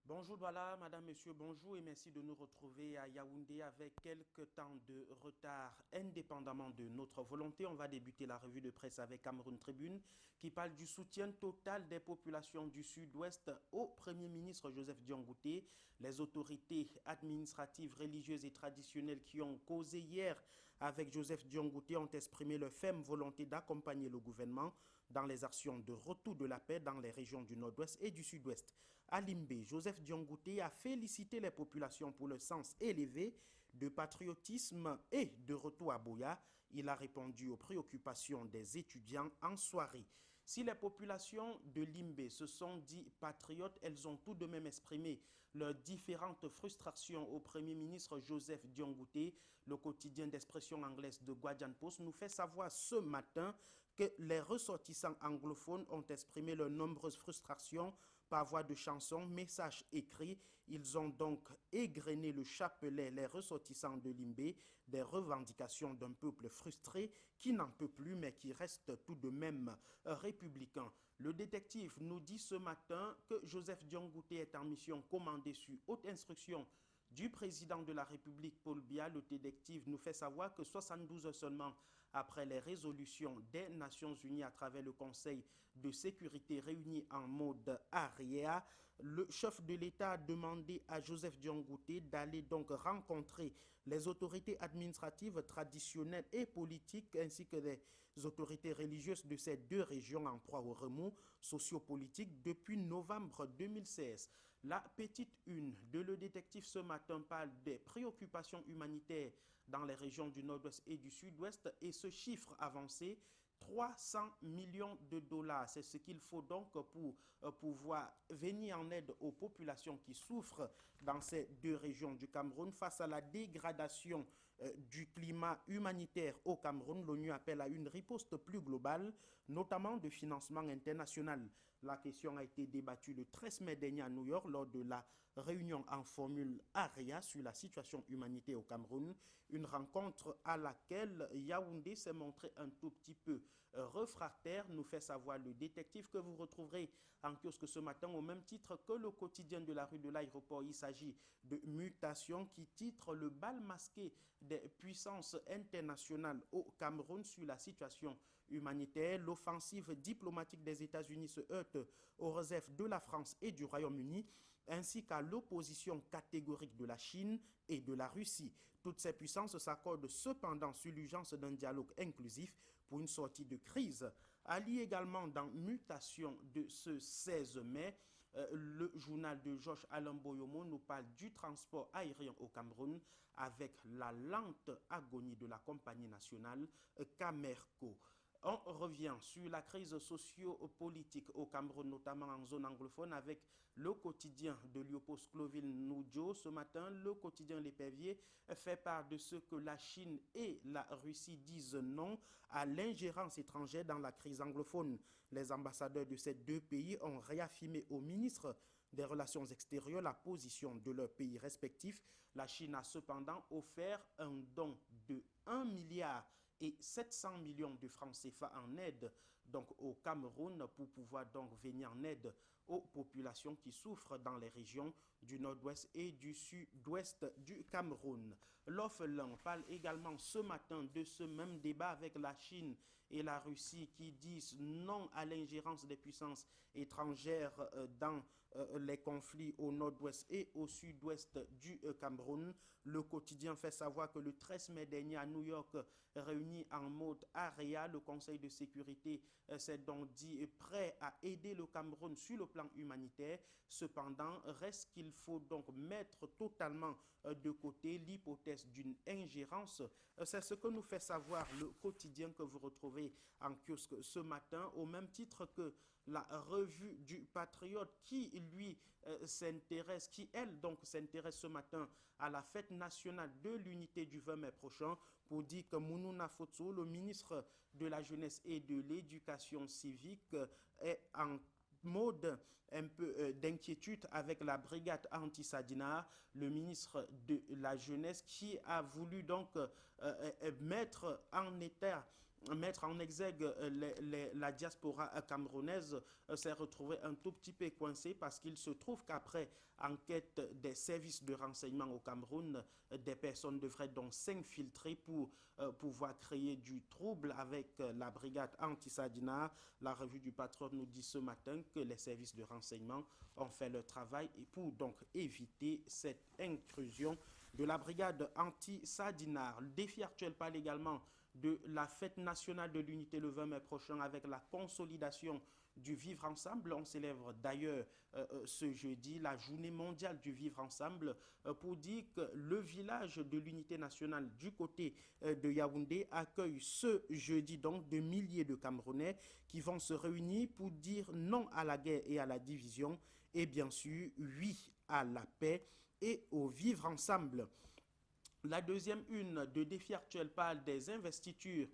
Bonjour Douala, madame, monsieur, bonjour et merci de nous retrouver à Yaoundé avec quelques temps de retard. Indépendamment de notre volonté, on va débuter la revue de presse avec Cameroun Tribune qui parle du soutien total des populations du Sud-Ouest au Premier ministre Joseph Diongouté. Les autorités administratives, religieuses et traditionnelles qui ont causé hier avec Joseph Diongouté ont exprimé leur ferme volonté d'accompagner le gouvernement dans les actions de retour de la paix dans les régions du Nord-Ouest et du Sud-Ouest. À Limbé, Joseph Diongouté a félicité les populations pour le sens élevé de patriotisme et de retour à Boya. Il a répondu aux préoccupations des étudiants en soirée. Si les populations de Limbé se sont dit patriotes, elles ont tout de même exprimé leurs différentes frustrations au Premier ministre Joseph Diongouté. Le quotidien d'expression anglaise de Guardian Post nous fait savoir ce matin que les ressortissants anglophones ont exprimé leurs nombreuses frustrations par voie de chansons, messages écrits. Ils ont donc égrené le chapelet, les ressortissants de Limbé, des revendications d'un peuple frustré qui n'en peut plus mais qui reste tout de même républicain. Le détective nous dit ce matin que Joseph Diongouté est en mission commandée sur haute instruction du président de la République, Paul Biya. Le détective nous fait savoir que 72 heures seulement après les résolutions des Nations Unies à travers le Conseil de sécurité réuni en mode arrière, le chef de l'État a demandé à Joseph Diongouté d'aller donc rencontrer les autorités administratives traditionnelles et politiques ainsi que les autorités religieuses de ces deux régions en proie au remous sociopolitique depuis novembre 2016. La petite une de Le Détective ce matin parle des préoccupations humanitaires dans les régions du Nord-Ouest et du Sud-Ouest et ce chiffre avancé 300 millions de dollars. C'est ce qu'il faut donc pour pouvoir venir en aide aux populations qui souffrent dans ces deux régions du Cameroun face à la dégradation du climat humanitaire au Cameroun. L'ONU appelle à une riposte plus globale, notamment de financement international. La question a été débattue le 13 mai dernier à New York lors de la réunion en formule ARIA sur la situation humanitaire au Cameroun. Une rencontre à laquelle Yaoundé s'est montré un tout petit peu refractaire, nous fait savoir le détective que vous retrouverez en kiosque ce matin au même titre que le quotidien de la rue de l'aéroport. Il s'agit de Mutation qui titre le bal masqué des puissances internationales au Cameroun sur la situation humanitaire. L'offensive diplomatique des États-Unis se heurte aux réserves de la France et du Royaume-Uni, ainsi qu'à l'opposition catégorique de la Chine et de la Russie. Toutes ces puissances s'accordent cependant sur l'urgence d'un dialogue inclusif pour une sortie de crise. Ali également dans Mutation de ce 16 mai, le journal de Georges Alain Boyomo nous parle du transport aérien au Cameroun avec la lente agonie de la compagnie nationale Camerco. On revient sur la crise socio-politique au Cameroun, notamment en zone anglophone, avec le quotidien de Léopold Cloville Noudjo. Ce matin, le quotidien L'Épervier fait part de ce que la Chine et la Russie disent non à l'ingérence étrangère dans la crise anglophone. Les ambassadeurs de ces deux pays ont réaffirmé au ministre des Relations extérieures la position de leurs pays respectifs. La Chine a cependant offert un don de 1 milliard et 700 millions de francs CFA en aide donc au Cameroun pour pouvoir donc venir en aide aux populations qui souffrent dans les régions du nord-ouest et du sud-ouest du Cameroun. L'OFLAN parle également ce matin de ce même débat avec la Chine et la Russie qui disent non à l'ingérence des puissances étrangères dans les conflits au nord-ouest et au sud-ouest du Cameroun. Le quotidien fait savoir que le 13 mai dernier à New York, réuni en mode AREA, le Conseil de sécurité s'est donc dit prêt à aider le Cameroun sur le plan humanitaire. Cependant, reste qu'il faut donc mettre totalement de côté l'hypothèse d'une ingérence. C'est ce que nous fait savoir le quotidien que vous retrouvez en kiosque ce matin, au même titre que la revue du Patriote qui, lui, s'intéresse, qui, elle, donc, s'intéresse ce matin à la fête nationale de l'unité du 20 mai prochain pour dire que Mounouna Fotso, le ministre de la Jeunesse et de l'Éducation civique, est en mode un peu d'inquiétude avec la brigade anti-Sadina, le ministre de la Jeunesse qui a voulu donc mettre en état mettre en exergue la diaspora camerounaise s'est retrouvée un tout petit peu coincée parce qu'il se trouve qu'après enquête des services de renseignement au Cameroun, des personnes devraient donc s'infiltrer pour pouvoir créer du trouble avec la brigade anti-Sadina. La revue du Patron nous dit ce matin que les services de renseignement ont fait leur travail et pour donc éviter cette intrusion de la brigade anti-Sadina. Le défi actuel parle également de la fête nationale de l'unité le 20 mai prochain avec la consolidation du vivre ensemble. On célèbre d'ailleurs ce jeudi la journée mondiale du vivre ensemble pour dire que le village de l'unité nationale du côté de Yaoundé accueille ce jeudi donc de milliers de Camerounais qui vont se réunir pour dire non à la guerre et à la division et bien sûr oui à la paix et au vivre ensemble. La deuxième une de Défi Actuel parle des investitures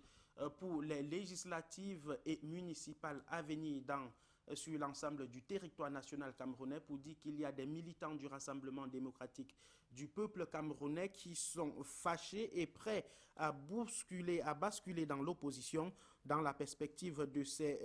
pour les législatives et municipales à venir sur l'ensemble du territoire national camerounais pour dire qu'il y a des militants du Rassemblement démocratique du peuple camerounais qui sont fâchés et prêts à basculer dans l'opposition dans la perspective de ces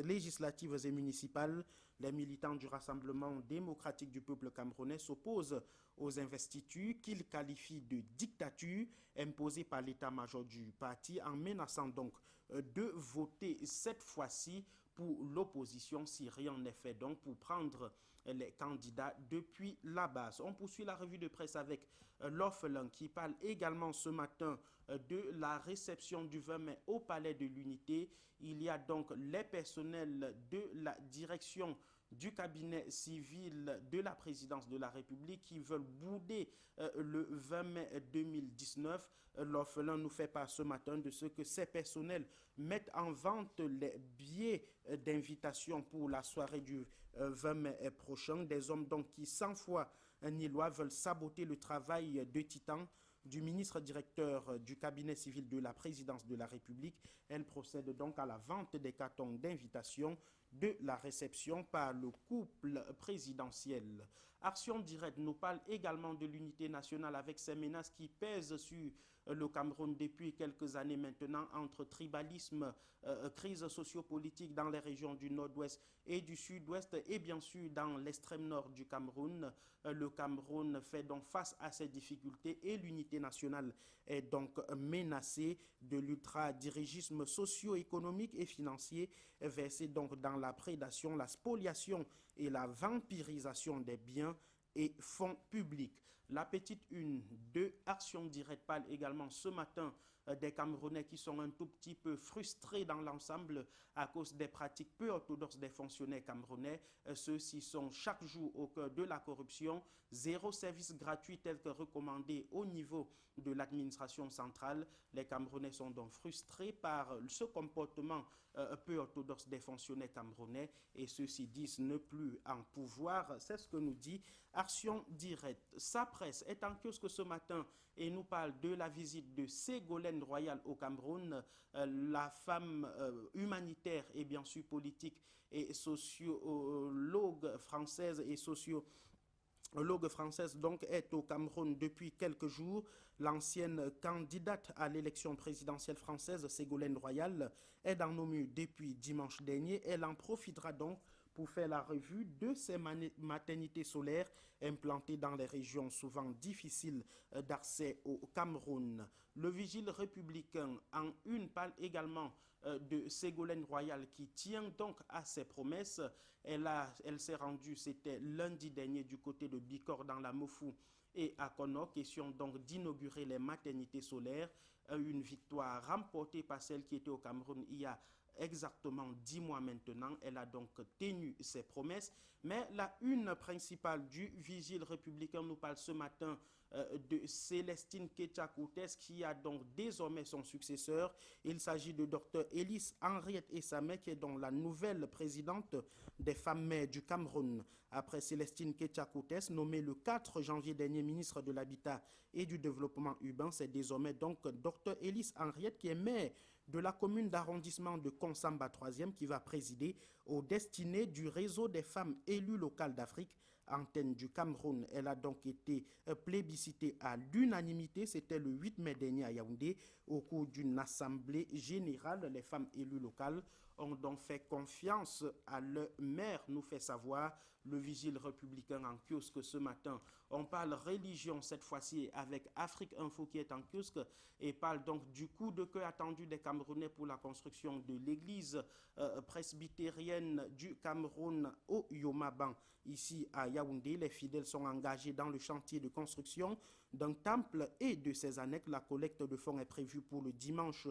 législatives et municipales. Les militants du Rassemblement démocratique du peuple camerounais s'opposent aux investitures qu'ils qualifient de dictature imposée par l'état-major du parti en menaçant donc de voter cette fois-ci pour l'opposition si rien n'est fait donc pour prendre les candidats depuis la base. On poursuit la revue de presse avec l'orphelin qui parle également ce matin de la réception du 20 mai au Palais de l'Unité. Il y a donc les personnels de la direction du cabinet civil de la présidence de la République qui veulent bouder le 20 mai 2019. L'orphelin nous fait part ce matin de ce que ces personnels mettent en vente les billets d'invitation pour la soirée du 20 mai prochain. Des hommes donc qui, sans foi ni loi, veulent saboter le travail de titan du ministre directeur du cabinet civil de la présidence de la République. Elle procède donc à la vente des cartons d'invitation de la réception par le couple présidentiel. Action Directe nous parle également de l'unité nationale avec ces menaces qui pèsent sur le Cameroun depuis quelques années maintenant entre tribalisme, crise sociopolitique dans les régions du nord-ouest et du sud-ouest et bien sûr dans l'extrême nord du Cameroun. Le Cameroun fait donc face à ces difficultés et l'unité nationale est donc menacée de l'ultra-dirigisme socio-économique et financier versé donc dans la prédation, la spoliation et la vampirisation des biens et fonds publics. La petite une de Action Directe parle également ce matin des Camerounais qui sont un tout petit peu frustrés dans l'ensemble à cause des pratiques peu orthodoxes des fonctionnaires camerounais. Ceux-ci sont chaque jour au cœur de la corruption. Zéro service gratuit tel que recommandé au niveau de l'administration centrale. Les Camerounais sont donc frustrés par ce comportement peu orthodoxe des fonctionnaires camerounais et ceux-ci disent ne plus en pouvoir. C'est ce que nous dit Action Directe. Sa presse est en kiosque ce matin et nous parle de la visite de Ségolène Royal au Cameroun, la femme humanitaire et bien sûr politique et sociologue française et sociologue française donc est au Cameroun depuis quelques jours. L'ancienne candidate à l'élection présidentielle française, Ségolène Royal, est dans nos murs depuis dimanche dernier. Elle en profitera donc pour faire la revue de ces maternités solaires implantées dans les régions souvent difficiles d'accès au Cameroun. Le vigile républicain en une parle également de Ségolène Royal qui tient donc à ses promesses. Elle s'est rendue, c'était lundi dernier, du côté de Bicor dans la Mofou et à Kono, question donc d'inaugurer les maternités solaires. Une victoire remportée par celle qui était au Cameroun il y a exactement 10 mois maintenant. Elle a donc tenu ses promesses. Mais la une principale du vigile républicain nous parle ce matin de Célestine Ketcha-Koutes qui a donc désormais son successeur. Il s'agit de Dr Ellis Henriette Essamé qui est donc la nouvelle présidente des femmes mères du Cameroun. Après Célestine Ketcha-Koutes, nommée le 4 janvier dernier ministre de l'Habitat et du Développement urbain, c'est désormais donc Dr Ellis Henriette qui est maire de la commune d'arrondissement de Konsamba 3e qui va présider aux destinées du réseau des femmes élues locales d'Afrique, antenne du Cameroun. Elle a donc été plébiscitée à l'unanimité, c'était le 8 mai dernier à Yaoundé, Au cours d'une assemblée générale, les femmes élues locales ont donc fait confiance à leur maire, nous fait savoir le vigile républicain en kiosque ce matin. On parle religion cette fois-ci avec Afrique Info qui est en kiosque et parle donc du coup de cœur attendu des Camerounais pour la construction de l'église presbytérienne du Cameroun au Yomaban. Ici à Yaoundé, les fidèles sont engagés dans le chantier de construction d'un temple et de ses annexes. La collecte de fonds est prévue pour le dimanche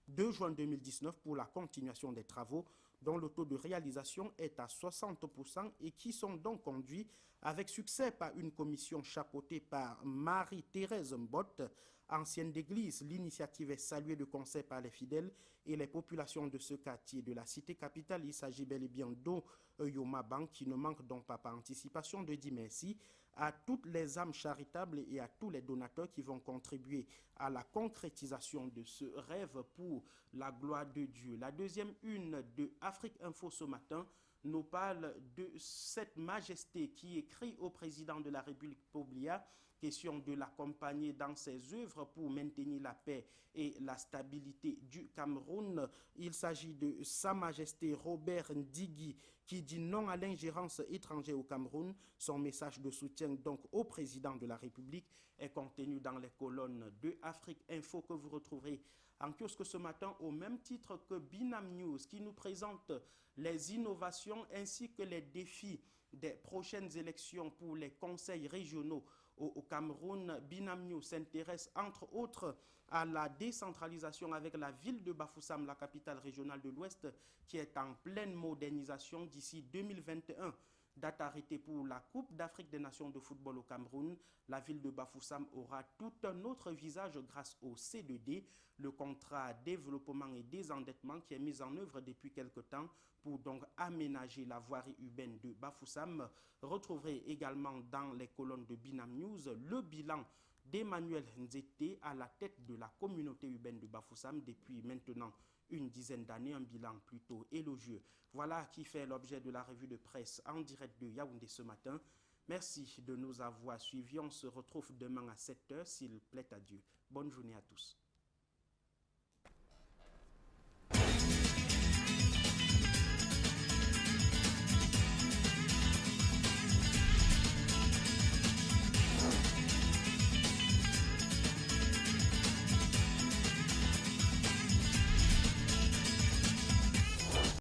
2 juin 2019 pour la continuation des travaux dont le taux de réalisation est à 60% et qui sont donc conduits avec succès par une commission chapeautée par Marie-Thérèse Mbott, ancienne d'église. L'initiative est saluée de concert par les fidèles et les populations de ce quartier de la cité capitale. Il s'agit bel et bien d'eau Yomaban qui ne manque donc pas par anticipation de dire merci à toutes les âmes charitables et à tous les donateurs qui vont contribuer à la concrétisation de ce rêve pour la gloire de Dieu. La deuxième une de Afrique Info ce matin nous parle de cette majesté qui écrit au président de la République Poblia, question de l'accompagner dans ses œuvres pour maintenir la paix et la stabilité du Cameroun. Il s'agit de Sa Majesté Robert Ndigui qui dit non à l'ingérence étrangère au Cameroun. Son message de soutien donc au président de la République est contenu dans les colonnes de Afrique Info que vous retrouverez en kiosque ce matin au même titre que Binam News qui nous présente les innovations ainsi que les défis des prochaines élections pour les conseils régionaux au Cameroun. Binam News s'intéresse entre autres à la décentralisation avec la ville de Bafoussam, la capitale régionale de l'Ouest, qui est en pleine modernisation d'ici 2021. Date arrêtée pour la Coupe d'Afrique des Nations de football au Cameroun. La ville de Bafoussam aura tout un autre visage grâce au C2D, le contrat développement et désendettement qui est mis en œuvre depuis quelque temps pour donc aménager la voirie urbaine de Bafoussam. Retrouverez également dans les colonnes de Binam News le bilan d'Emmanuel Nzete à la tête de la communauté urbaine de Bafoussam depuis maintenant une dizaine d'années, un bilan plutôt élogieux. Voilà qui fait l'objet de la revue de presse en direct de Yaoundé ce matin. Merci de nous avoir suivis. On se retrouve demain à 7h s'il plaît à Dieu. Bonne journée à tous.